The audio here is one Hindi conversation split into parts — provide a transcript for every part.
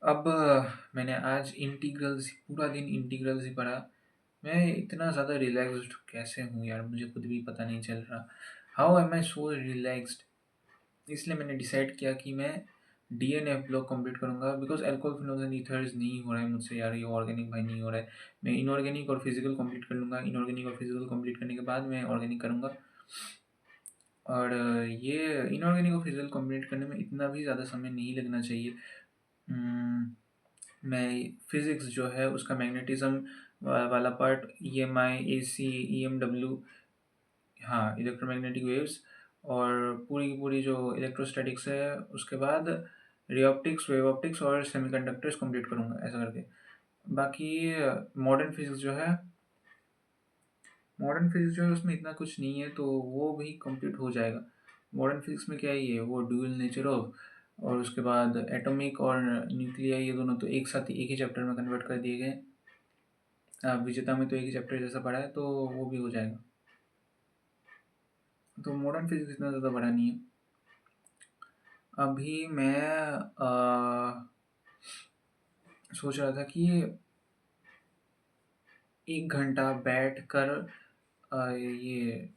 अब मैंने आज इंटीग्रल्स पूरा दिन इंटीग्रल्स ही पढ़ा। मैं इतना ज़्यादा रिलैक्स्ड कैसे हूँ यार, मुझे खुद भी पता नहीं चल रहा। How am I so relaxed? इसलिए मैंने डिसाइड किया कि मैं डीएनएफ ब्लॉक कंप्लीट करूँगा, because alcohol phenols and ethers नहीं हो रहा है मुझसे यार, ये ऑर्गेनिक भाई नहीं हो रहा है। मैं इनऑर्गेनिक और फिज़िकल कंप्लीट कर लूँगा, इनऑर्गेनिक और फिज़िकल कंप्लीट करने के बाद मैं ऑर्गेनिक करूँगा। और ये इनऑर्गेनिक और फिज़िकल कंप्लीट करने में इतना भी ज़्यादा समय नहीं लगना चाहिए। मैं फिज़िक्स जो है उसका मैग्नेटिज़्म वाला पार्ट, ईएमआई, एसी, ईएमडब्ल्यू, हाँ, इलेक्ट्रोमैग्नेटिक वेव्स, और पूरी की पूरी जो इलेक्ट्रोस्टैटिक्स है, उसके बाद रे ऑप्टिक्स, वेव ऑप्टिक्स और सेमीकंडक्टर्स कंप्लीट करूँगा ऐसा करके। बाकी मॉडर्न फिज़िक्स जो है मॉडर्न फिज़िक्स जो है उसमें इतना कुछ नहीं है, तो वो भी कंप्लीट हो जाएगा। मॉडर्न फिज़िक्स में क्या ही है, वो ड्यूअल नेचर ऑफ, और उसके बाद एटॉमिक और न्यूक्लियाई, ये दोनों तो एक साथ ही एक ही चैप्टर में कन्वर्ट कर दिए गए। विजेता में तो एक ही चैप्टर जैसा पढ़ा है, तो वो भी हो जाएगा। तो मॉडर्न फिज़िक्स इतना ज़्यादा बड़ा नहीं है। अभी मैं सोच रहा था कि 1 घंटा बैठकर ये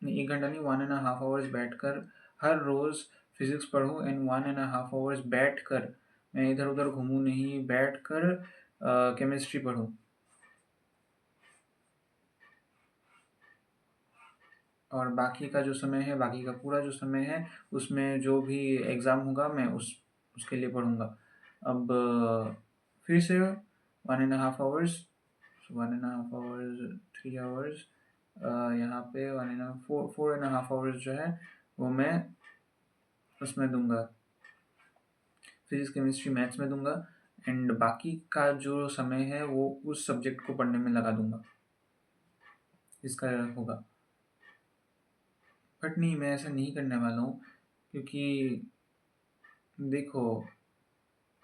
नहीं, 1 घंटा नहीं, 1 एंड अ हाफ आवर्स बैठकर हर रोज़ फिज़िक्स पढूँ, and 1 and a half hours बैठकर, मैं इधर-उधर घूमूँ नहीं, बैठकर केमिस्ट्री पढूँ। और बाकी का जो समय है, बाकी का पूरा जो समय है, उसमें जो भी एग्ज़ाम होगा मैं उसके लिए पढ़ूँगा। अब फिर से 1 and a half hours, 1 and a half hours, 3 hours, यहाँ पे 1 and a 4 and a half hours जो है, वो मैं उसमें दूँगा, फिज़िक्स, केमिस्ट्री, मैथ्स में दूँगा, एंड बाकी का जो समय है वो उस सब्जेक्ट को पढ़ने में लगा दूँगा। इसका होगा। बट नहीं, मैं ऐसा नहीं करने वाला हूँ, क्योंकि देखो,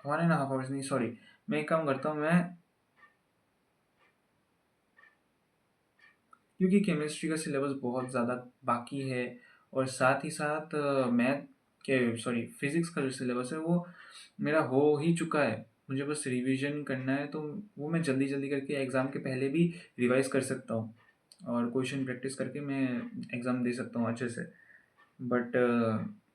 1 एंड हाफ आवर्स नहीं, सॉरी, मैं एक काम करता हूँ, मैं क्योंकि केमिस्ट्री का सिलेबस बहुत ज़्यादा बाकी है, और साथ ही साथ मैथ के सॉरी फिज़िक्स का जो सिलेबस है वो मेरा हो ही चुका है। मुझे बस रिवीजन करना है, तो वो मैं जल्दी-जल्दी करके एग्ज़ाम के पहले भी रिवाइज़ कर सकता हूँ, और क्वेश्चन प्रैक्टिस करके मैं एग्ज़ाम दे सकता हूँ अच्छे से। बट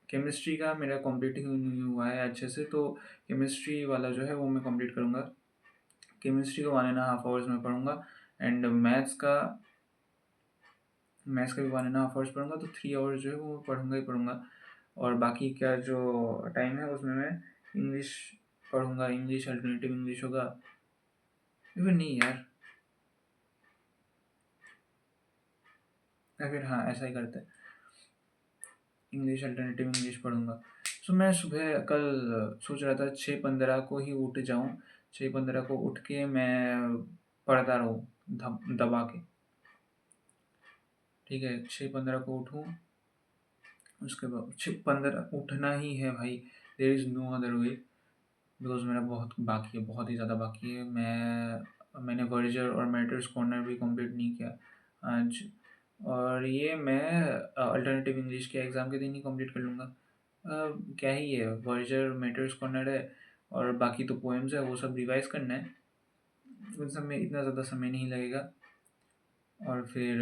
केमिस्ट्री का मेरा कंप्लीट ही नहीं हुआ है अच्छे से, तो केमिस्ट्री वाला जो है वो मैं कंप्लीट करूँगा। केमिस्ट्री को 1 एंड अ हाफ आवर्स में पढ़ूँगा, एंड मैथ्स का भी 1 एंड हाफ आवर्स पढ़ूँगा, तो 3 आवर्स जो है वो पढ़ूँगा ही पढ़ूँगा। और बाकी का जो टाइम है उसमें मैं इंग्लिश पढ़ूँगा, इंग्लिश अल्टरनेटिव इंग्लिश होगा। इवन नहीं यार, या फिर हाँ, ऐसा ही करते हैं, इंग्लिश अल्टरनेटिव इंग्लिश पढ़ूँगा। सो मैं सुबह कल सोच रहा था 6:15 को ही उठ जाऊँ, 6:15 को उठ के मैं पढ़ता रहूँ दबा के। ठीक है, 6:15 को उठूँ, उसके बाद 6:15 उठना ही है भाई, there is no other way, because मेरा बहुत बाकी है, बहुत ही ज़्यादा बाकी है। मैंने वर्जर और मेटर्स कॉर्नर भी कंप्लीट नहीं किया आज, और ये मैं अल्टरनेटिव इंग्लिश के एग्ज़ाम के दिन ही कंप्लीट कर लूँगा। क्या ही है, वर्जर, मेटर्स कॉर्नर है, और बाकी तो पोएम्स है, वो सब रिवाइज़ करना है। उन सब में इतना ज़्यादा समय नहीं लगेगा। और फिर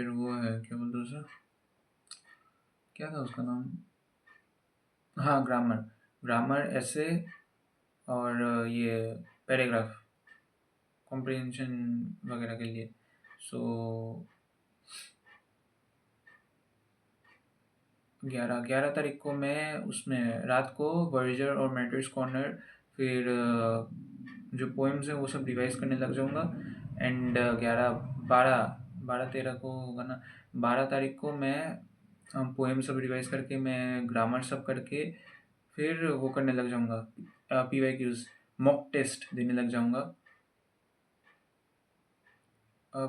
वो है, क्या बोलते हैं उसे? क्या था उसका नाम? हाँ, ग्रामर। ग्रामर, एसे, और ये पैराग्राफ, कॉम्प्रिहेंशन वगैरह के लिए। सो 11 तारीख को मैं उसमें रात को वर्जर और मेटर्स कॉर्नर, फिर जो पोएम्स हैं वो सब रिवाइज करने लग जाऊंगा, एंड 12 13 को होगा ना, 12 तारीख को मैं पोएम सब रिवाइज करके, मैं ग्रामर सब करके, फिर वो करने लग जाऊंगा, PYQs, मॉक टेस्ट देने लग जाऊंगा।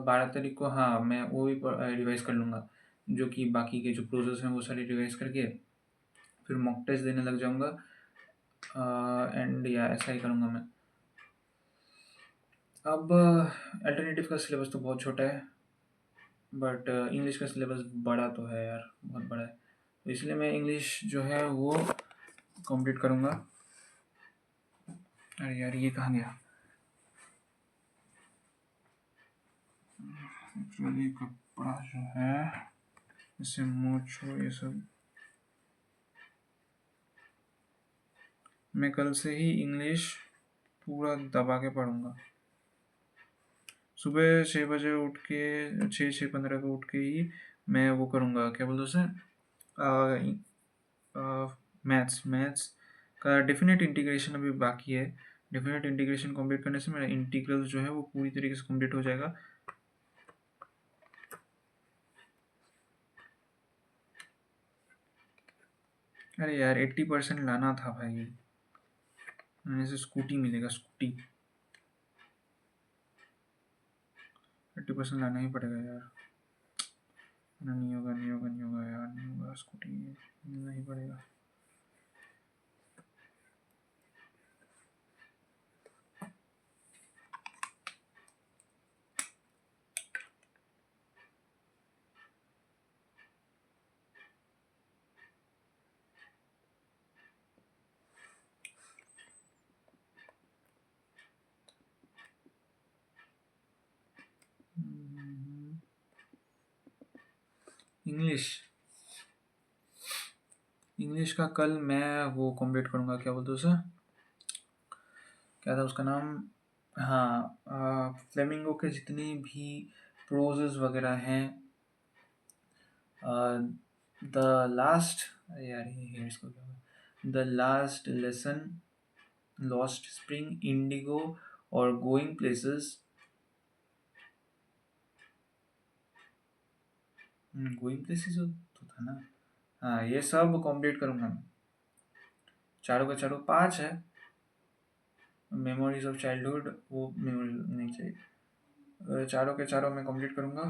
12 तारीख को, हाँ, मैं वो भी रिवाइज कर लूँगा, जो कि बाकी के जो प्रोसेस हैं वो सारे रिवाइज करके फिर मॉक टेस्ट देने लग जाऊंगा। एंड या ऐसा ही करूँगा मैं। अब अल्टरनेटिव का सिलेबस तो बहुत छोटा है, बट इंग्लिश का सिलेबस बड़ा तो है यार, बहुत बड़ा है, तो इसलिए मैं इंग्लिश जो है वो कंप्लीट करूँगा। अरे यार ये कहाँ गया? एक्चुअली कपड़ा जो है इसे मोछो ये सब मैं कल से ही इंग्लिश पूरा दबा के पढ़ूंगा। सुबह 6 बजे उठ के 6-6:15 को उठ के ही मैं वो करूँगा, क्या बोलते उसे, मैथ्स मैथ्स का डेफिनेट इंटीग्रेशन अभी बाकी है। डेफिनेट इंटीग्रेशन कंप्लीट करने से मेरा इंटीग्रल जो है वो पूरी तरीके से कंप्लीट हो जाएगा। अरे यार 80% लाना था भाई, मैंने से स्कूटी मिलेगा, स्कूटी 80% लाना ही पड़ेगा यार। नहीं होगा नहीं होगा नहीं होगा यार, नहीं होगा, स्कूटी मिलना ही पड़ेगा। इंग्लिश इंग्लिश का कल मैं वो कंप्लीट करूँगा, क्या बोलते उसे, क्या था उसका नाम, हाँ, फ्लेमिंगो के जितनी भी प्रोजेस वगैरह हैं, द लास्ट, यार ये इसको क्या हुआ, the last lesson, lost spring, Indigo और गोइंग प्लेसेस, गोइंग प्लेसेस तो था ना, हाँ ये सब कंप्लीट करूँगा मैं। चारों का चारों 5 है। मेमोरीज ऑफ चाइल्डहुड वो मेमोरी नहीं चाहिए, चारों के चारों मैं कंप्लीट करूँगा।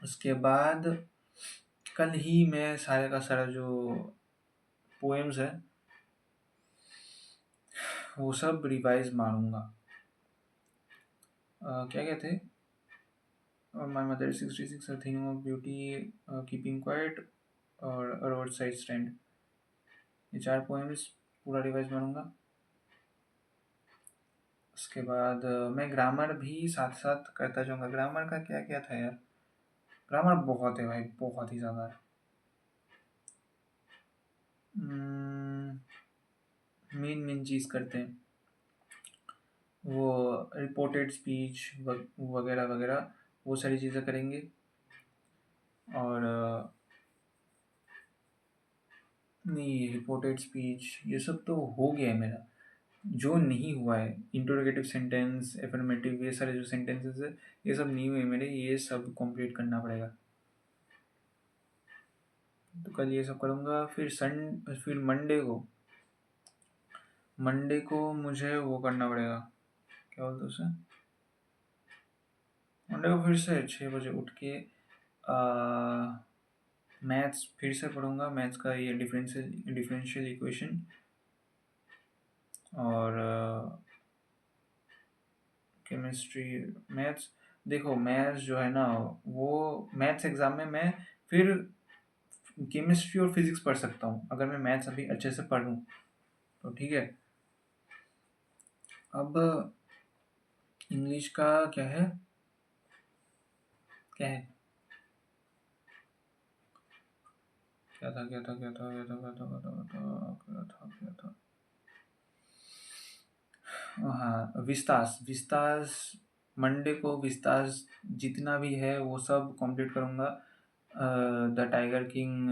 उसके बाद कल ही मैं सारे का सारा जो पोएम्स है वो सब रिवाइज मारूंगा। क्या कहते हैं, my mother 66 thing of beauty, keeping quiet और रोड साइड स्टैंड, ये 4 पोएम्स पूरा रिवाइज मारूंगा। उसके बाद मैं ग्रामर भी साथ साथ करता जाऊंगा। ग्रामर का क्या क्या था यार, ग्रामर बहुत है भाई, बहुत ही ज़्यादा है। मेन मेन चीज़ करते हैं वो, रिपोर्टेड स्पीच वगैरह वगैरह, वो सारी चीज़ें करेंगे। और नहीं, रिपोर्टेड स्पीच ये सब तो हो गया है मेरा। जो नहीं हुआ है इंटरोगेटिव सेंटेंस, एफर्मेटिव, ये सारे जो सेंटेंसेस है ये सब नहीं हुए मेरे, ये सब कंप्लीट करना पड़ेगा। तो कल ये सब करूँगा। फिर मंडे को मुझे वो करना पड़ेगा, क्या बोलते उसे, मंडे को फिर से 6 बजे उठ के मैथ्स फिर से पढ़ूंगा। मैथ्स का ये डिफरेंशियल इक्वेशन और केमिस्ट्री, मैथ्स। देखो मैथ्स जो है ना, वो मैथ्स एग्ज़ाम में मैं फिर केमिस्ट्री और फिजिक्स पढ़ सकता हूँ अगर मैं मैथ्स अभी अच्छे से पढ़ लूँ तो, ठीक है। अब इंग्लिश का क्या है, क्या है, क्या था क्या था क्या था क्या था क्या था क्या था क्या था क्या था, हाँ, विस्तास विस्तास। मंडे को विस्तास जितना भी है वो सब कंप्लीट करूँगा। The tiger king,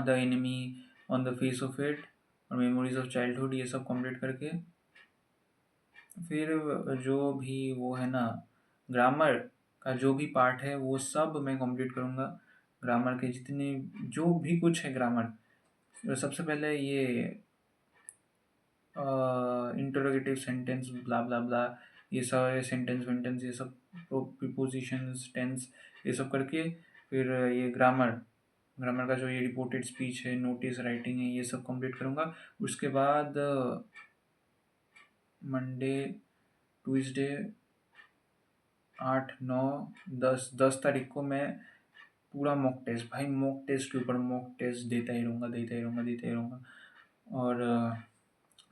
the enemy on the face of it और मेमोरीज ऑफ चाइल्डहुड, ये सब कंप्लीट करके फिर जो भी वो है ना, ग्रामर का जो भी पार्ट है वो सब मैं कंप्लीट करूँगा। ग्रामर के जितने जो भी कुछ है ग्रामर, सबसे पहले ये इंटरोगेटिव सेंटेंस ब्ला ब्ला ब्ला, ये सारे सेंटेंस वेंटेंस ये सब, प्रीपोजिशंस, टेंस, ये सब करके फिर ये ग्रामर, ग्रामर का जो ये रिपोर्टेड स्पीच है, नोटिस राइटिंग है, ये सब कंप्लीट करूँगा। उसके बाद मंडे, ट्यूसडे, 8, 9, 10 तारीख को मैं पूरा मॉक टेस्ट, भाई मॉक टेस्ट के ऊपर मॉक टेस्ट देता ही रहूँगा, देता ही रहूँगा, देता ही रहूँगा, और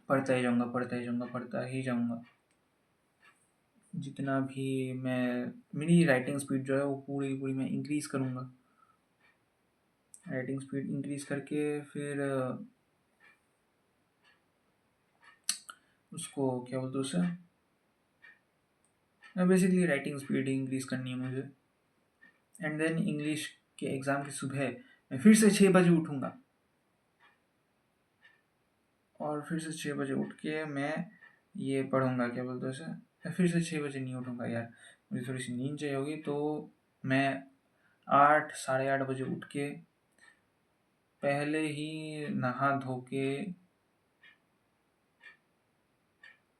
पढ़ता ही जाऊँगा, पढ़ता ही जाऊँगा, पढ़ता ही जाऊँगा। जितना भी मैं मेरी राइटिंग स्पीड जो है वो पूरी की पूरी मैं इंक्रीज़ करूँगा। राइटिंग स्पीड इंक्रीज़ करके फिर उसको क्या बोलते हैं उसे, बेसिकली राइटिंग स्पीड इंक्रीज़ करनी है मुझे। एंड देन इंग्लिश के एग्ज़ाम की सुबह मैं फिर से 6 बजे उठूँगा, और फिर से 6 बजे उठ के मैं ये पढ़ूँगा, क्या बोलते हैं उसे, मैं फिर से 6 बजे नहीं उठूँगा यार, मुझे थोड़ी सी नींद चाहिए होगी, तो मैं 8, साढ़े 8 बजे उठ के पहले ही नहा धो के,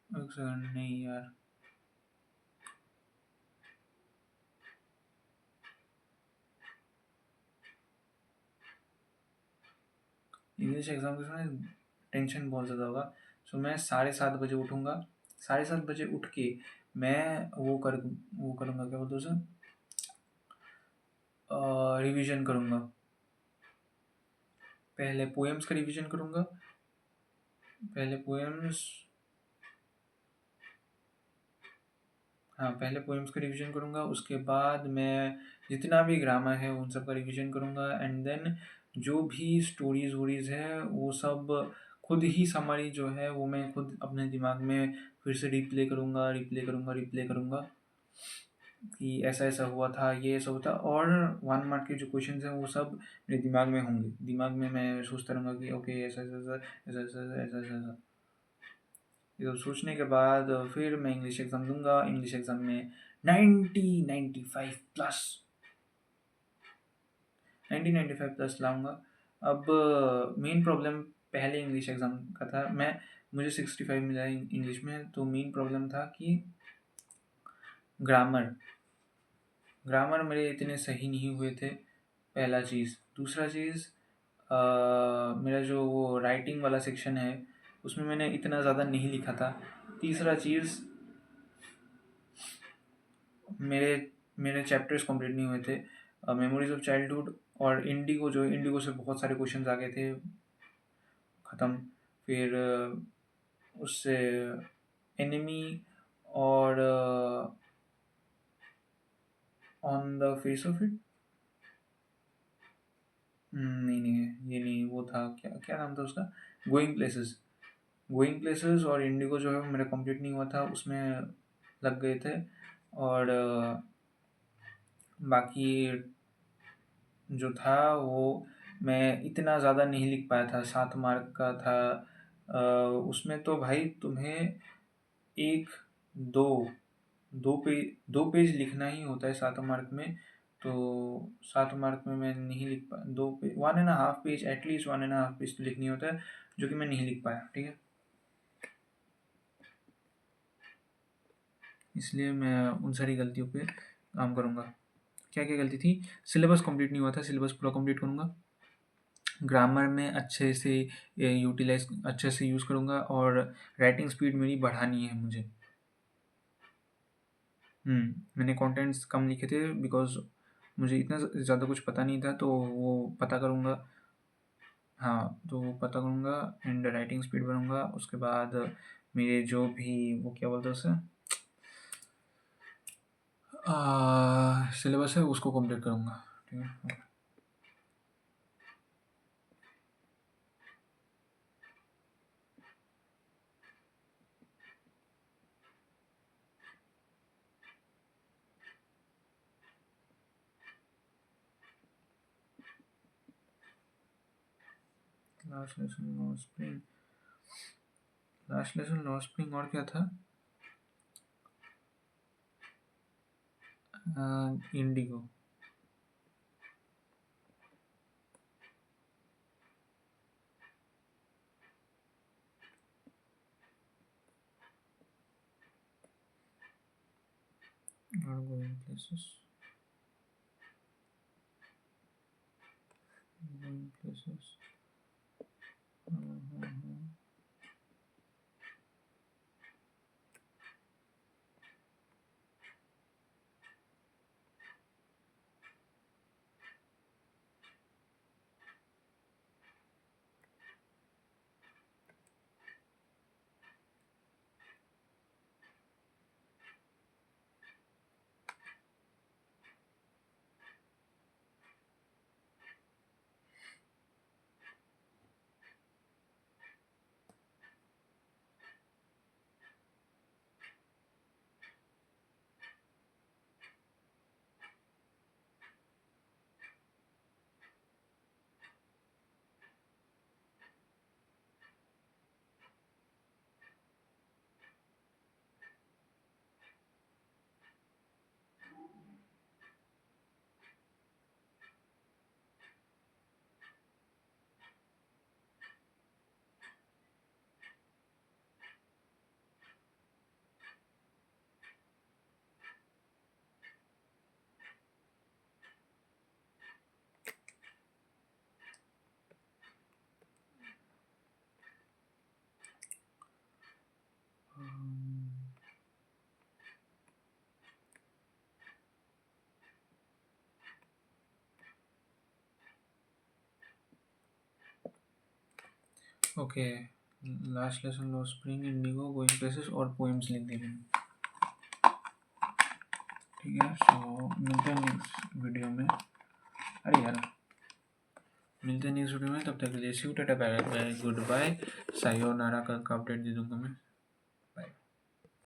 एक सेकंड, नहीं यार, इंग्लिश एग्ज़ाम के समय टेंशन बहुत ज़्यादा होगा। सो मैं 7:30 बजे उठूँगा, 7:30 बजे उठ के मैं वो करूँगा, क्या बोलते हैं उसे, रिवीजन करूँगा। पहले पोएम्स का रिवीजन करूँगा, पहले पोएम्स, हाँ पहले पोएम्स का रिवीजन करूँगा, उसके बाद मैं जितना भी ग्रामर है उन सब का रिवीजन करूँगा, एंड देन जो भी स्टोरीज वोरीज है वो सब खुद ही समरी जो है वो मैं खुद अपने दिमाग में फिर से रिप्ले करूँगा, रिप्ले करूँगा, रिप्ले करूँगा कि ऐसा ऐसा हुआ था, ये ऐसा होता, और 1 मार्क के जो क्वेश्चन हैं वो सब मेरे दिमाग में होंगे, दिमाग में मैं सोचता रहूँगा कि ओके ऐसा ऐसा ऐसा ऐसा ऐसा ऐसा ऐसा ऐसा। ये सब सोचने के बाद फिर मैं इंग्लिश एग्ज़ाम दूंगा। इंग्लिश एग्ज़ाम में 95 प्लस, 95 प्लस लाऊंगा। अब मेन प्रॉब्लम पहले इंग्लिश एग्ज़ाम का था, मुझे 65 मिला इंग्लिश में, तो मेन प्रॉब्लम था कि ग्रामर मेरे इतने सही नहीं हुए थे, पहला चीज़। दूसरा चीज़, मेरा जो वो राइटिंग वाला सेक्शन है उसमें मैंने इतना ज़्यादा नहीं लिखा था। तीसरा चीज़, मेरे मेरे चैप्टर्स कंप्लीट नहीं हुए थे। मेमोरीज ऑफ चाइल्डहुड और इंडिगो से बहुत सारे क्वेश्चंस आ गए थे, ख़त्म। फिर उससे एनिमी और on the face of it, नहीं नहीं ये नहीं, वो था क्या क्या नाम था उसका, गोइंग प्लेसेस और इंडिगो जो है वो मेरा कंप्लीट नहीं हुआ था, उसमें लग गए थे। और बाकी जो था वो मैं इतना ज़्यादा नहीं लिख पाया था, 7 मार्क का था। उसमें तो भाई तुम्हें एक दो दो पेज लिखना ही होता है 7 मार्क में, तो 7 मार्क में मैं नहीं लिख पाया, 2 पेज, 1.5 पेज, एटलीस्ट 1.5 पेज तो लिखनी होता है, जो कि मैं नहीं लिख पाया, ठीक है। इसलिए मैं उन सारी गलतियों पे काम करूँगा। क्या क्या गलती थी, सिलेबस कंप्लीट नहीं हुआ था, सिलेबस पूरा कंप्लीट करूँगा। ग्रामर में अच्छे से अच्छे से यूज़ करूँगा, और राइटिंग स्पीड मेरी बढ़ानी है मुझे। मैंने कंटेंट्स कम लिखे थे बिकॉज मुझे इतना ज़्यादा कुछ पता नहीं था, तो वो पता करूँगा। हाँ, तो वो पता करूँगा एंड राइटिंग स्पीड बढ़ाऊँगा। उसके बाद मेरे जो भी वो क्या बोलते हैं उसे, सिलेबस है उसको कंप्लीट करूँगा, ठीक है। लास्ट लेसन लॉ स्प्रिंग और क्या था, इंडिगो। और going places okay, last lesson low spring indigo going places और पोएम्स लिख दी मैंने। ठीक है, सो मिलते हैं नेक्स्ट वीडियो में। अरे यार, मिलते हैं नेक्स्ट वीडियो में, तब तक के लिए see you, tata bye bye, goodbye, sayonara का अपडेट दे दूंगा मैं।